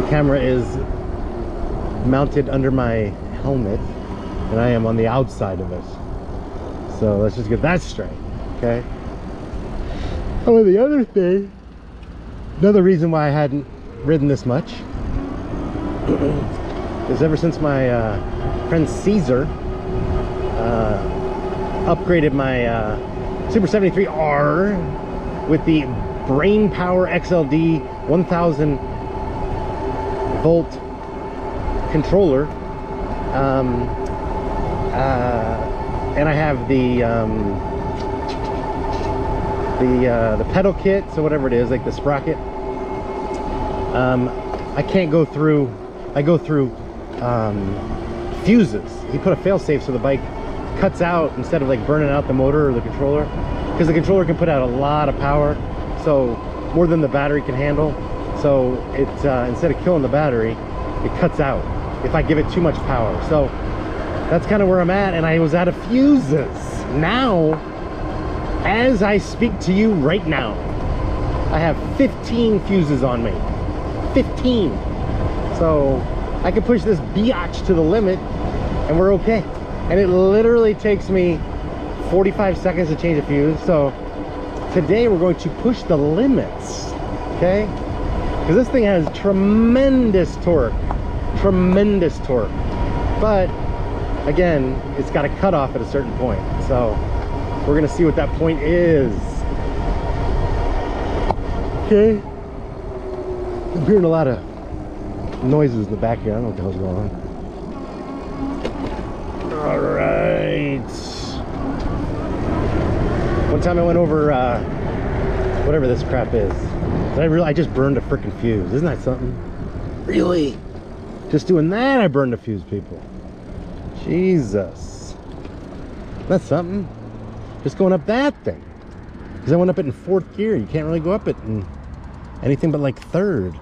camera is mounted under my helmet and I am on the outside of it. So let's just get that straight, okay? Oh, the other thing, another reason why I hadn't ridden this much is ever since my friend Caesar upgraded my SUPER73 R with the Brainpower XLD 1000 volt controller, and I have the pedal kit, so whatever it is, like the sprocket. I can't go through. I go through fuses. He put a fail-safe so the bike cuts out instead of like burning out the motor or the controller, because the controller can put out a lot of power, so more than the battery can handle. So it instead of killing the battery, it cuts out if I give it too much power. So that's kind of where I'm at, and I was out of fuses. Now, as I speak to you right now, I have 15 fuses on me. 15. So I can push this biatch to the limit and we're okay. And it literally takes me 45 seconds to change a fuse. So today we're going to push the limits, okay? Because this thing has tremendous torque, but again, it's got a cutoff at a certain point. So we're gonna see what that point is. Okay, I'm hearing a lot of noises in the back here. I don't know what the hell's going on. All right. One time I went over whatever this crap is. I just burned a freaking fuse. Isn't that something? Really? Just doing that, I burned a fuse, people. Jesus. That's something. Just going up that thing. Because I went up it in 4th gear. You can't really go up it in anything but like 3rd.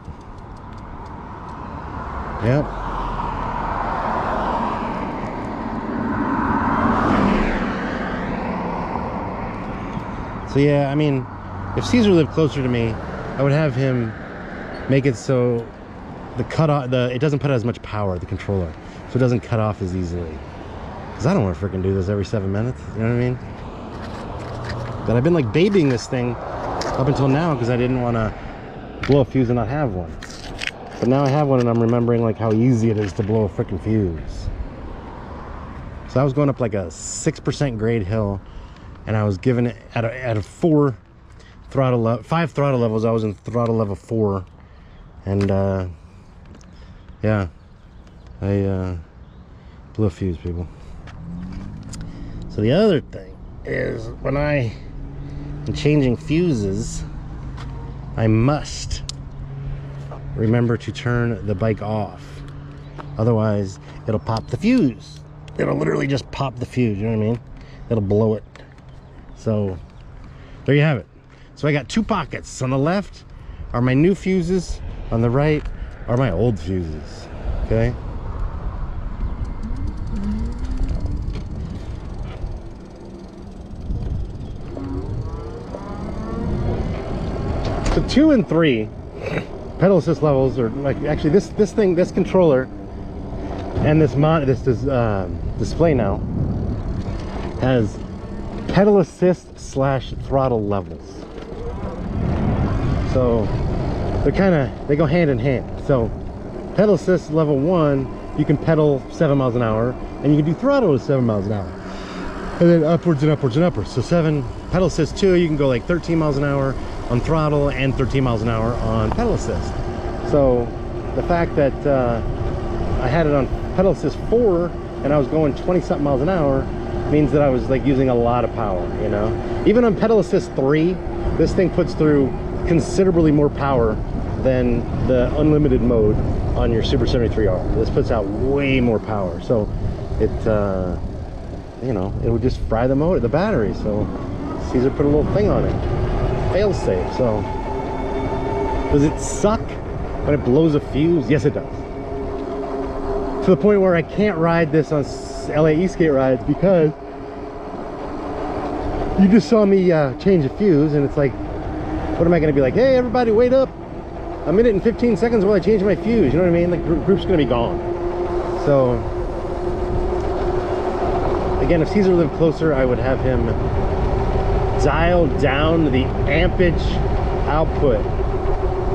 Yep. So yeah, I mean, if Caesar lived closer to me, I would have him make it so the cutoff, it doesn't put out as much power, the controller, so it doesn't cut off as easily. Because I don't want to freaking do this every 7 minutes, you know what I mean? But I've been like babying this thing up until now because I didn't want to blow a fuse and not have one. But now I have one and I'm remembering like how easy it is to blow a freaking fuse. So I was going up like a 6% grade hill, and I was giving it at a 5 throttle levels. I was in throttle level 4, and yeah, I blew a fuse, people. So the other thing is, when I am changing fuses, I must remember to turn the bike off. Otherwise, it'll pop the fuse. It'll literally just pop the fuse, you know what I mean? It'll blow it. So, there you have it. So I got 2 pockets. On the left are my new fuses. On the right are my old fuses, okay? So 2 and 3 pedal assist levels are like, actually this controller and this display now has pedal assist / throttle levels. So they go hand in hand. So pedal assist level 1, you can pedal 7 miles an hour, and you can do throttle at 7 miles an hour, and then upwards and upwards and upwards. So pedal assist 2, you can go like 13 miles an hour on throttle and 13 miles an hour on pedal assist. So the fact that I had it on pedal assist 4 and I was going 20 something miles an hour means that I was like using a lot of power, you know. Even on pedal assist 3, this thing puts through considerably more power than the unlimited mode on your SUPER73 R. This puts out way more power, so it you know, it would just fry the motor, the battery. So Caesar put a little thing on it, fail safe. So does it suck when it blows a fuse? Yes, it does. To the point where I can't ride this on LA E-skate rides, because you just saw me change a fuse, and it's like, what am I going to be like? Hey, everybody, wait up! a minute and 15 seconds while I change my fuse. You know what I mean? The group's gonna be gone. So again, if Caesar lived closer, I would have him dial down the ampage output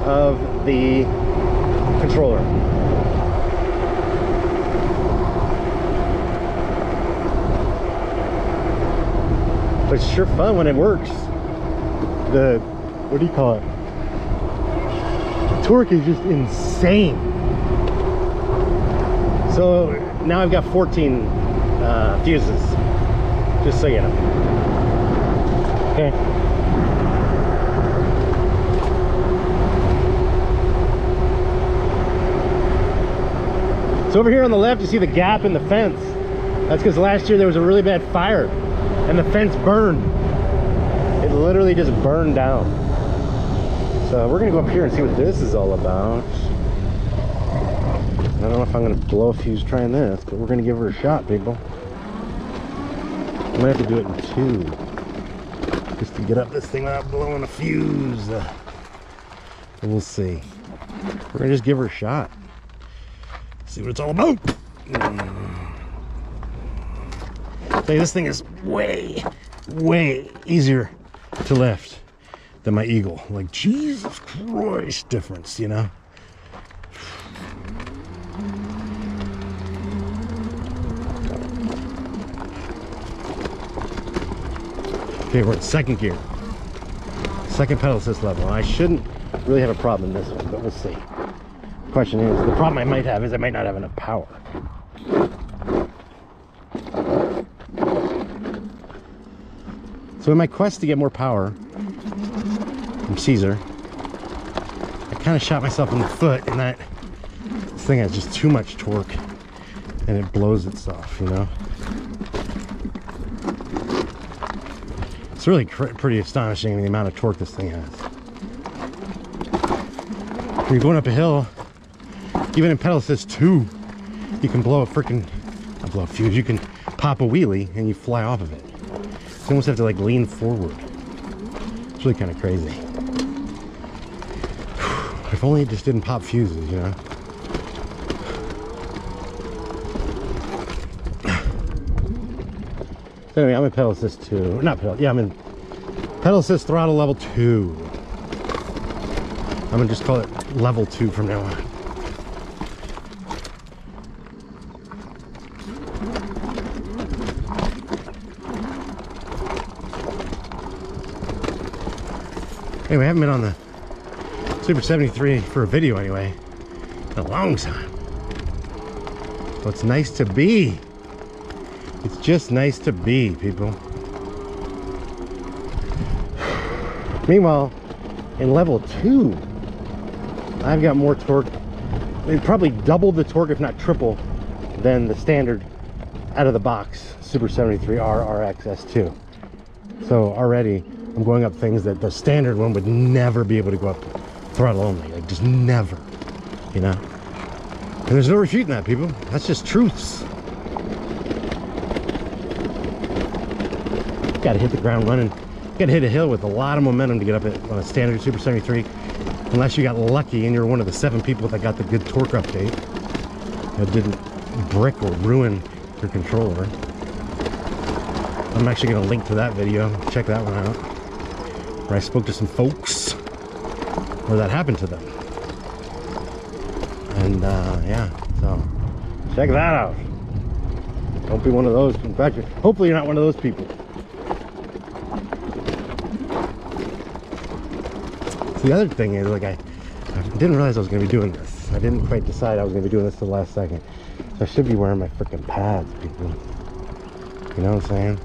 of the controller. But it's sure fun when it works. The, what do you call it? The torque is just insane. So now I've got 14 fuses, just so you know. Okay. So over here on the left, you see the gap in the fence. That's because last year there was a really bad fire and the fence burned. It literally just burned down. So we're gonna go up here and see what this is all about. I don't know if I'm gonna blow a fuse trying this, but we're gonna give her a shot, people. I might have to do it in two, just to get up this thing without blowing a fuse. We'll see. We're gonna just give her a shot. See what it's all about. Say, this thing is way easier to lift than my Eagle. Like, Jesus Christ difference, you know? Okay, we're at second gear. Second pedal assist level. I shouldn't really have a problem in this one, but we'll see. The question is, the problem I might have is I might not have enough power. So in my quest to get more power from Caesar, I kind of shot myself in the foot in that this thing has just too much torque and it blows itself, you know? It's really pretty astonishing the amount of torque this thing has. When you're going up a hill, even in pedal assist 2, you can blow a freaking, not blow a fuse, you can pop a wheelie and you fly off of it. You almost have to like lean forward. It's really kind of crazy. If only it just didn't pop fuses, you know? So anyway, I'm in pedal assist 2. Not pedal, yeah, I'm in pedal assist throttle level 2. I'm gonna just call it level 2 from now on. Anyway, I haven't been on the SUPER73 for a video anyway in a long time. So it's nice to be. It's just nice to be, people. Meanwhile, in level 2, I've got more torque. It's probably double the torque, if not triple, than the standard out of the box SUPER73 R RX S2. So already I'm going up things that the standard one would never be able to go up throttle only, like just never, you know? And there's no refuting that, people. That's just truths. Got to hit the ground running. Got to hit a hill with a lot of momentum to get up it on a standard SUPER73, unless you got lucky and you're one of the 7 people that got the good torque update that didn't brick or ruin your controller. I'm actually going to link to that video. Check that one out, where I spoke to some folks where that happened to them. And yeah, so check that out. Don't be one of those. In fact, hopefully you're not one of those people. So the other thing is, like, I didn't realize I was going to be doing this. I didn't quite decide I was going to be doing this till the last second. So I should be wearing my freaking pads, people. You know what I'm saying?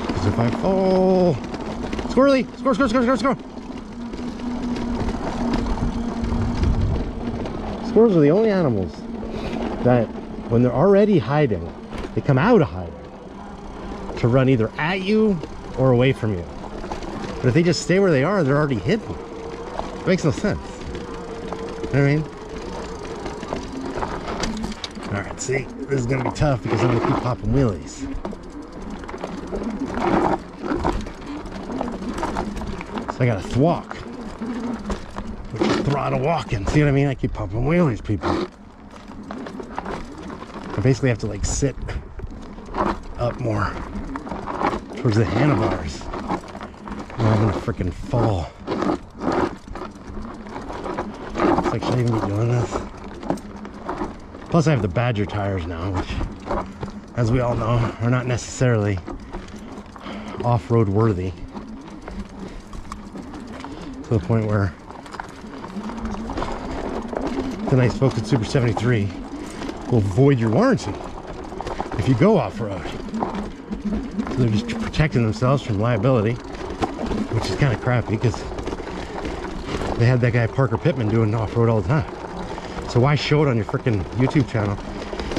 Because if I fall... Squirrely! Squirrel, squirrel, squirrel, squirrel, squirrel! Squirrels are the only animals that, when they're already hiding, they come out of hiding to run either at you or away from you. But if they just stay where they are, they're already hidden. It makes no sense. You know what I mean? Alright, see, this is gonna be tough because I'm gonna keep popping wheelies. So I I gotta thwalk. Throttle walking. See what I mean? I keep pumping wheelies, people. I basically have to like sit up more towards the handlebars. Or I'm gonna freaking fall. It's like, should I even be doing this? Plus I have the Badger tires now, which, as we all know, are not necessarily off-road worthy. To the point where the nice folks at SUPER73 will void your warranty if you go off-road. So they're just protecting themselves from liability, which is kind of crappy because they had that guy Parker Pittman doing off-road all the time. So why show it on your freaking YouTube channel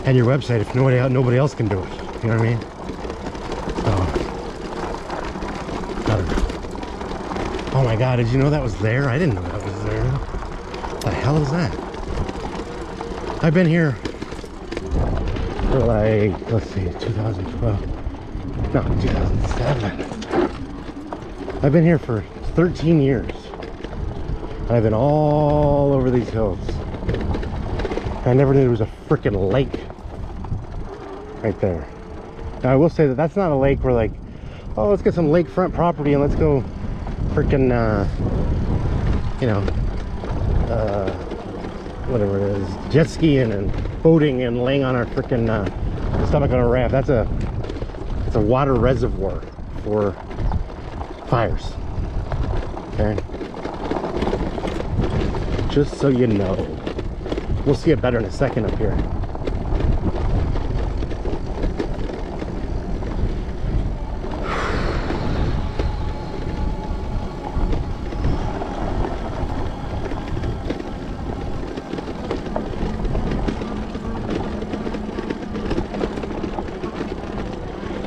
and your website if nobody else can do it? You know what I mean? So, I don't know. Oh my God, did you know that was there? I didn't know that was there. What the hell is that? I've been here for like, let's see, 2012. No, 2007. I've been here for 13 years. I've been all over these hills. I never knew there was a freaking lake right there. Now I will say that that's not a lake where like, oh, let's get some lakefront property and let's go freaking, you know, whatever it is, jet skiing and boating and laying on our freaking stomach on a raft. It's a water reservoir for fires. Okay, just so you know. We'll see it better in a second up here.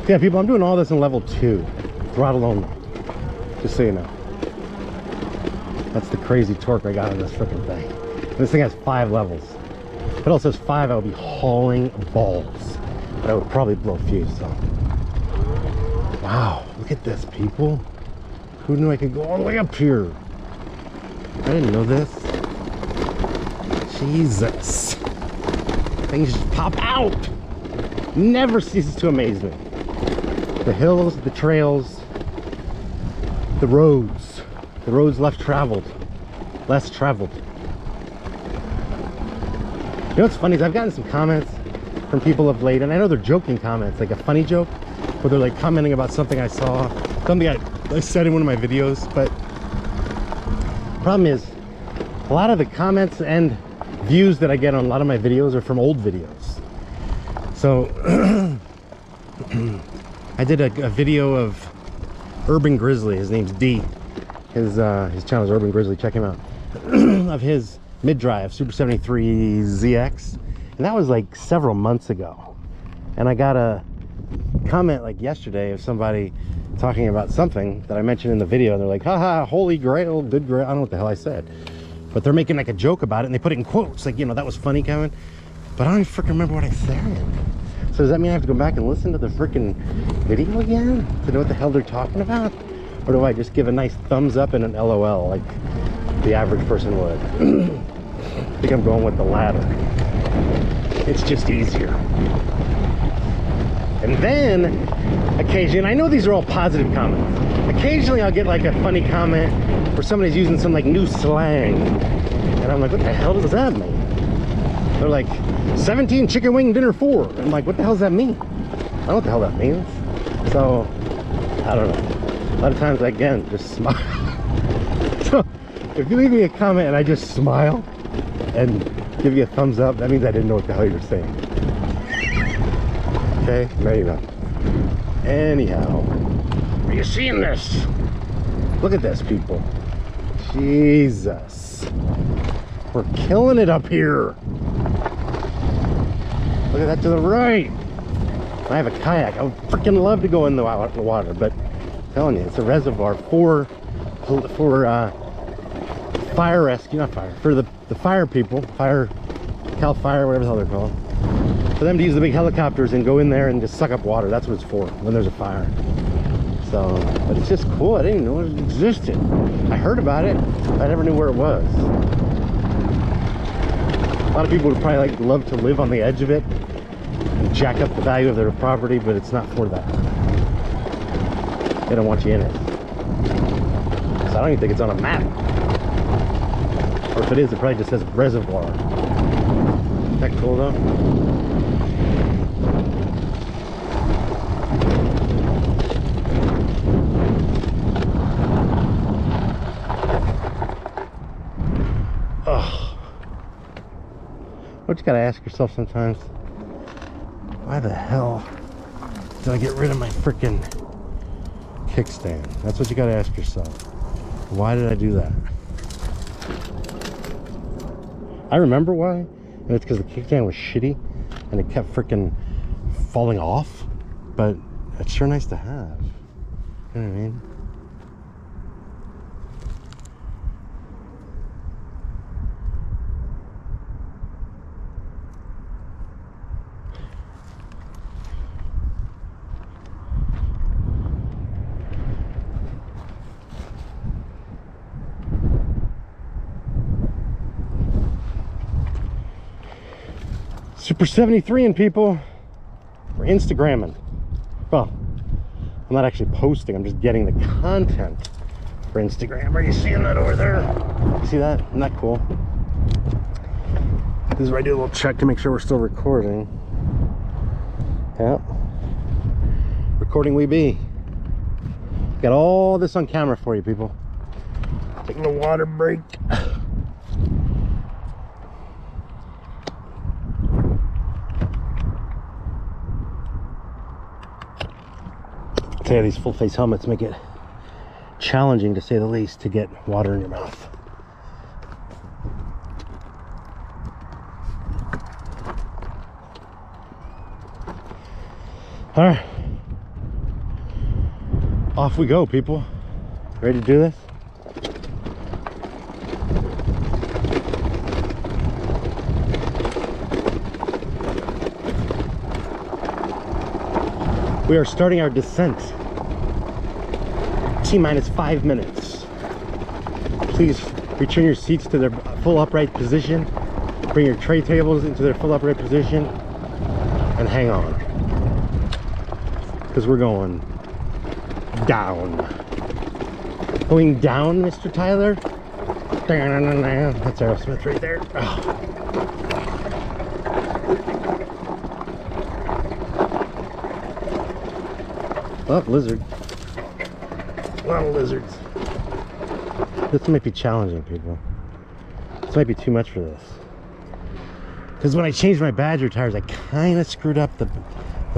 Yeah, people, I'm doing all this in level 2, throttle only, just so you know. That's the crazy torque I got on this freaking thing. And this thing has 5 levels. If it also says 5, I would be hauling balls, but I would probably blow a fuse. So, wow, look at this, people. Who knew I could go all the way up here? I didn't know this. Jesus, things just pop out. Never ceases to amaze me. The hills, the trails, the roads less traveled. You know what's funny is I've gotten some comments from people of late, and I know they're joking comments, like a funny joke, where they're like commenting about something I saw, something I said in one of my videos. But the problem is, a lot of the comments and views that I get on a lot of my videos are from old videos. So I did a video of Urban Grizzly. His name's D. His channel is Urban Grizzly. Check him out. Of his mid-drive SUPER73 ZX, and that was like several months ago. And I got a comment like yesterday of somebody talking about something that I mentioned in the video, and they're like, haha, holy grail, good grail. I don't know what the hell I said, but they're making like a joke about it, and they put it in quotes, like, you know, that was funny, Kevin, but I don't even freaking remember what I said. So does that mean I have to go back and listen to the freaking video again to know what the hell they're talking about? Or do I just give a nice thumbs up and an LOL like the average person would? I think I'm going with the latter. It's just easier. And then occasionally, and I know these are all positive comments, occasionally I'll get like a funny comment where somebody's using some like new slang, and I'm like, what the hell does that mean? They're like, 17 chicken wing dinner 4. I'm like, what the hell does that mean? I don't know what the hell that means. So I don't know. A lot of times, again, just smile. So if you leave me a comment and I just smile and give you a thumbs up, that means I didn't know what the hell you were saying. Okay, there you go. Anyhow, are you seeing this? Look at this, people. Jesus, we're killing it up here. Look at that to the right. I have a kayak. I would freaking love to go in the water, but I'm telling you, it's a reservoir for fire rescue, not fire, for the fire people, Cal Fire, whatever the hell they're called, for them to use the big helicopters and go in there and just suck up water. That's what it's for when there's a fire. So, but it's just cool. I didn't even know it existed. I heard about it, but I never knew where it was. A lot of people would probably like love to live on the edge of it and jack up the value of their property, but it's not for that. They don't want you in it. So I don't even think it's on a map. Or if it is, it probably just says reservoir. Isn't that cool though? What you gotta ask yourself sometimes, why the hell did I get rid of my freaking kickstand? That's what you gotta ask yourself. Why did I do that? I remember why, and it's because the kickstand was shitty and it kept freaking falling off, but it's sure nice to have. You know what I mean? SUPER73 and people, we're Instagramming. Well, I'm not actually posting, I'm just getting the content for Instagram. Are you seeing that over there? See that? Isn't that cool? This is where I do a little check to make sure we're still recording. Yep. Recording we be. Got all this on camera for you, people. Taking a water break. Yeah, these full face helmets make it challenging, to say the least, to get water in your mouth. All right, off we go, people. Ready to do this? We are starting our descent. T-minus 5 minutes. Please return your seats to their full upright position. Bring your tray tables into their full upright position. And hang on. Because we're going down. Going down, Mr. Tyler? That's Aerosmith right there. Oh. Oh, lizard. A lot of lizards. This might be challenging, people. This might be too much for this. Because when I changed my Badger tires, I kind of screwed up the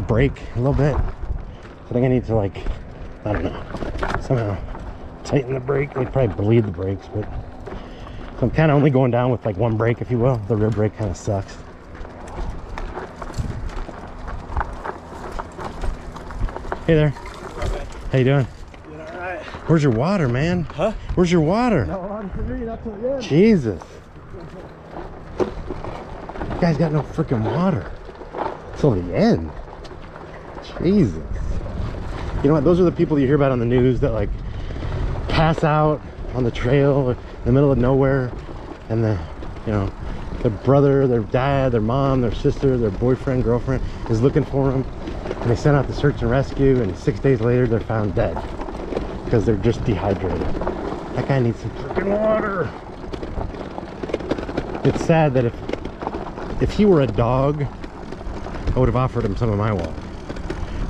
brake a little bit. I think I need to, like, I don't know, somehow tighten the brake. They'd probably bleed the brakes, but so I'm kind of only going down with like one brake, if you will. The rear brake kind of sucks. Hey there. How you doing? Doing all right. Where's your water, man? Huh? Where's your water? No water for me, not till the end. Jesus. You guys got no freaking water till the end. Jesus. You know what? Those are the people you hear about on the news that like pass out on the trail in the middle of nowhere, and their brother, their dad, their mom, their sister, their boyfriend, girlfriend is looking for them. And they sent out the search and rescue, and 6 days later they're found dead because they're just dehydrated. That guy needs some freaking water. It's sad that if he were a dog, I would have offered him some of my water.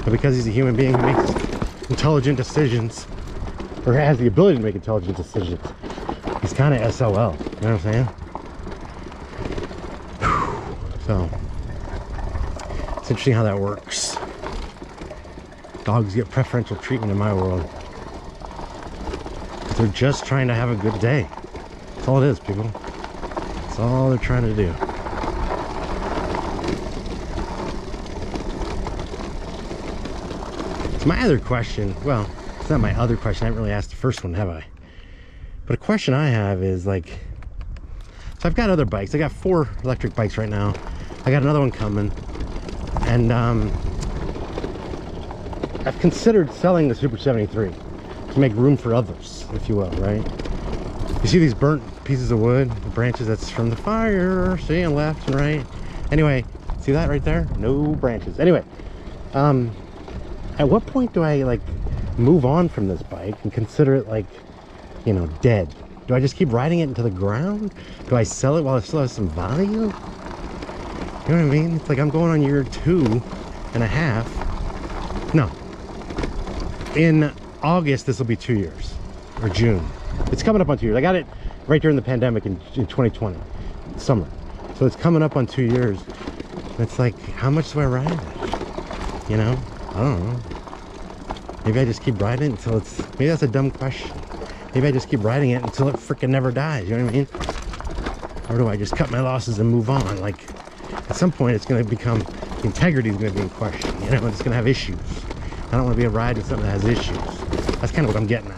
But because he's a human being who makes intelligent decisions, or has the ability to make intelligent decisions, he's kind of SOL. You know what I'm saying? So it's interesting how that works. Dogs get preferential treatment in my world. They're just trying to have a good day. That's all it is, people. That's all they're trying to do. It's my other question. Well, it's not my other question. I haven't really asked the first one, have I? But a question I have is like, so I've got other bikes. I got 4 electric bikes right now. I got another one coming. And I've considered selling the Super 73 to make room for others, if you will, right? You see these burnt pieces of wood, the branches, that's from the fire, see, on left and right. Anyway, see that right there? No branches. Anyway, at what point do I like move on from this bike and consider it like, you know, dead? Do I just keep riding it into the ground? Do I sell it while it still has some value? You know what I mean? It's like I'm going on year 2.5. No. In August, this will be 2 years. Or June. It's coming up on 2 years. I got it right during the pandemic in 2020. Summer. So it's coming up on 2 years. It's like, how much do I ride it? You know? I don't know. Maybe I just keep riding it until it's... Maybe that's a dumb question. Maybe I just keep riding it until it freaking never dies. You know what I mean? Or do I just cut my losses and move on? Like, at some point, it's going to become... The integrity is going to be in question. You know? It's going to have issues. I don't want to be a ride with something that has issues. That's kind of what I'm getting at.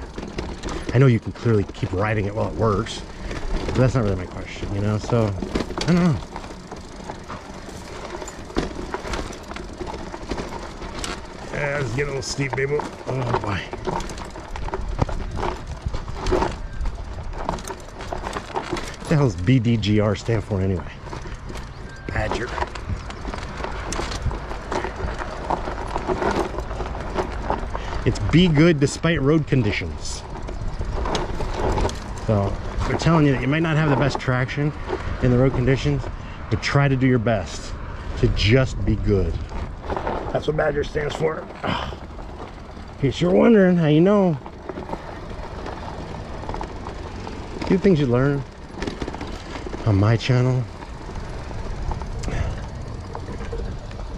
I know you can clearly keep riding it while it works, but that's not really my question, you know? So, I don't know. Yeah, it's getting a little steep, baby. Oh, boy. What the hell does BDGR stand for anyway? Badger. It's be good despite road conditions. So they're telling you that you might not have the best traction in the road conditions, but try to do your best to just be good. That's what Badger stands for. In case you're wondering how you know. A few things you learn on my channel.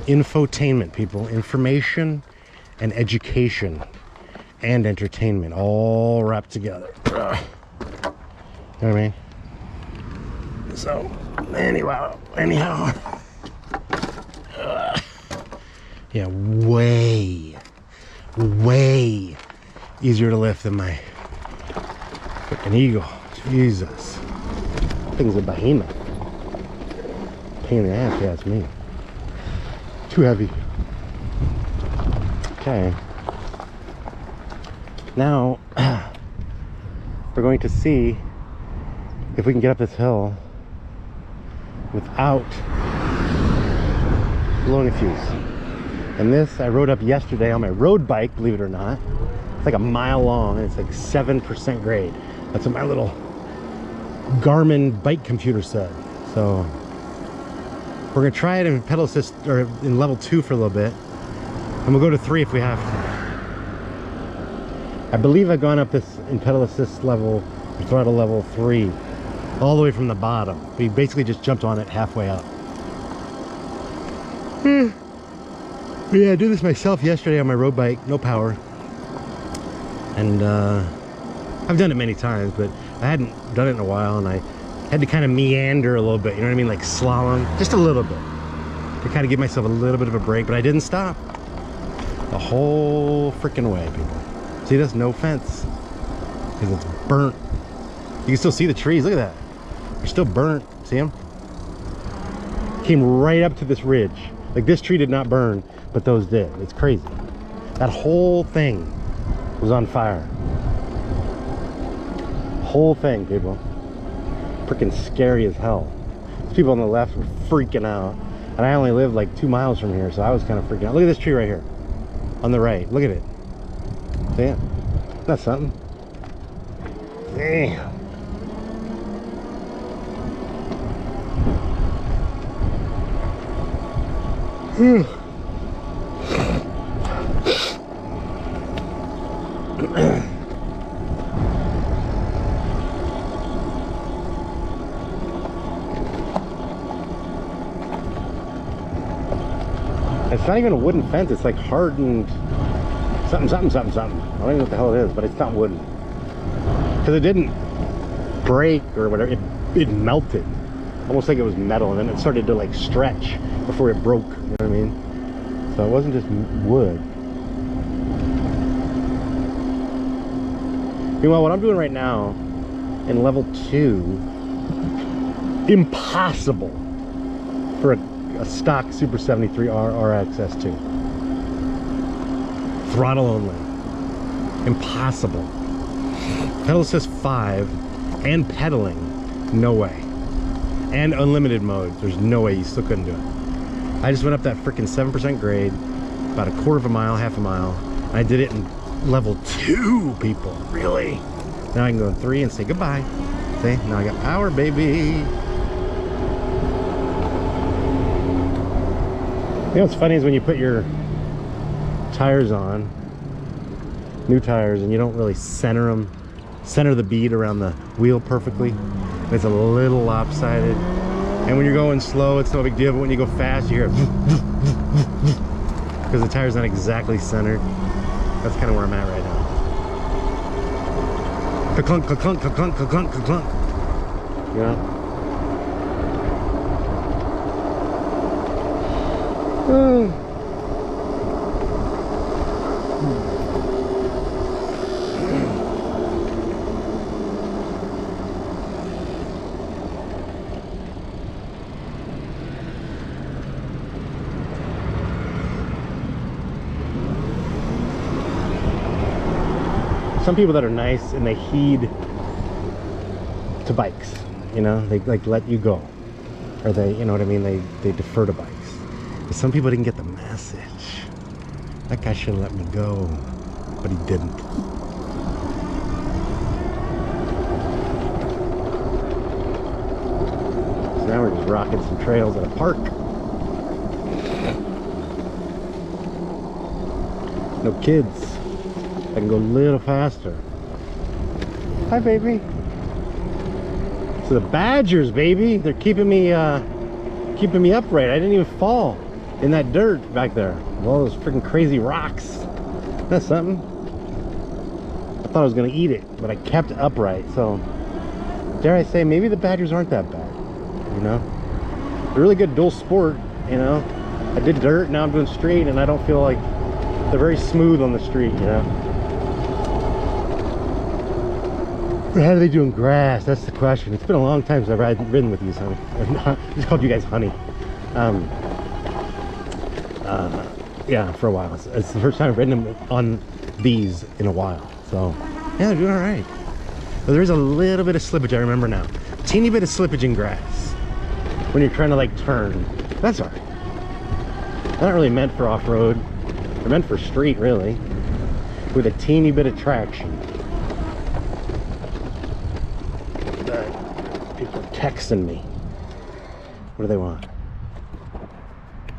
Infotainment, people. Information and education and entertainment all wrapped together. You know what I mean? So anyhow, yeah, way easier to lift than my freaking Eagle. Jesus, thing's a behemoth. Pain in the ass, if you ask me. Too heavy. Okay, now we're going to see if we can get up this hill without blowing a fuse. And this I rode up yesterday on my road bike, believe it or not. It's like a mile long and it's like 7% grade. That's what my little Garmin bike computer said. So we're gonna try it in pedal assist or in level 2 for a little bit. And we'll go to 3 if we have to. I believe I've gone up this in pedal assist level, throttle level 3, all the way from the bottom. We basically just jumped on it halfway up. Yeah, I did this myself yesterday on my road bike, no power. And I've done it many times, but I hadn't done it in a while, and I had to kind of meander a little bit, you know what I mean? Like slalom, just a little bit. To kind of give myself a little bit of a break, but I didn't stop. The whole freaking way, people. See this? No fence. Because it's burnt. You can still see the trees. Look at that. They're still burnt. See them? Came right up to this ridge. Like this tree did not burn, but those did. It's crazy. That whole thing was on fire. Whole thing, people. Freaking scary as hell. These people on the left were freaking out. And I only live like 2 miles from here, so I was kind of freaking out. Look at this tree right here. On the right, look at it. See it? That's something. Damn. It's not even a wooden fence, it's like hardened something. I don't even know what the hell it is, but it's not wooden. Because it didn't break or whatever, it melted. Almost like it was metal, and then it started to like stretch before it broke, you know what I mean? So it wasn't just wood. Meanwhile, what I'm doing right now in level 2, impossible for a stock Super 73 R RX S2. Throttle only. Impossible. Pedal assist 5 and pedaling. No way. And unlimited mode. There's no way you still couldn't do it. I just went up that freaking 7% grade, about a quarter of a mile, half a mile. And I did it in level 2, people. Really? Now I can go in 3 and say goodbye. See? Now I got power, baby. You know what's funny is when you put your tires on, new tires, and you don't really center them, center the bead around the wheel perfectly. It's a little lopsided. And when you're going slow, it's no big deal, but when you go fast, you hear it because the tire's not exactly centered. That's kind of where I'm at right now. Ka-clunk, ka-clunk, ka-clunk, ka-clunk, ka-clunk. You know? Some people that are nice and they heed to bikes, you know, they like let you go, or they, you know what I mean, they defer to bikes. But some people didn't get the message. That guy should have let me go, but he didn't. So now we're just rocking some trails at a park. No kids. I can go a little faster. Hi, baby. So the badgers, baby, they're keeping me upright. I didn't even fall in that dirt back there with all those freaking crazy rocks. That's something. I thought I was gonna eat it, but I kept upright. So dare I say, maybe the badgers aren't that bad. You know, they're a really good dual sport. You know, I did dirt, now I'm doing street, and I don't feel like they're very smooth on the street. You know. How do they do in grass? That's the question. It's been a long time since I've ridden with you, honey. I just called you guys honey. Yeah, for a while. It's the first time I've ridden them on these in a while. So, yeah, they're doing all right. But there is a little bit of slippage, I remember now. Teeny bit of slippage in grass when you're trying to like turn. That's all right. Not really meant for off-road. They're meant for street, really, with a teeny bit of traction. People are texting me. What do they want?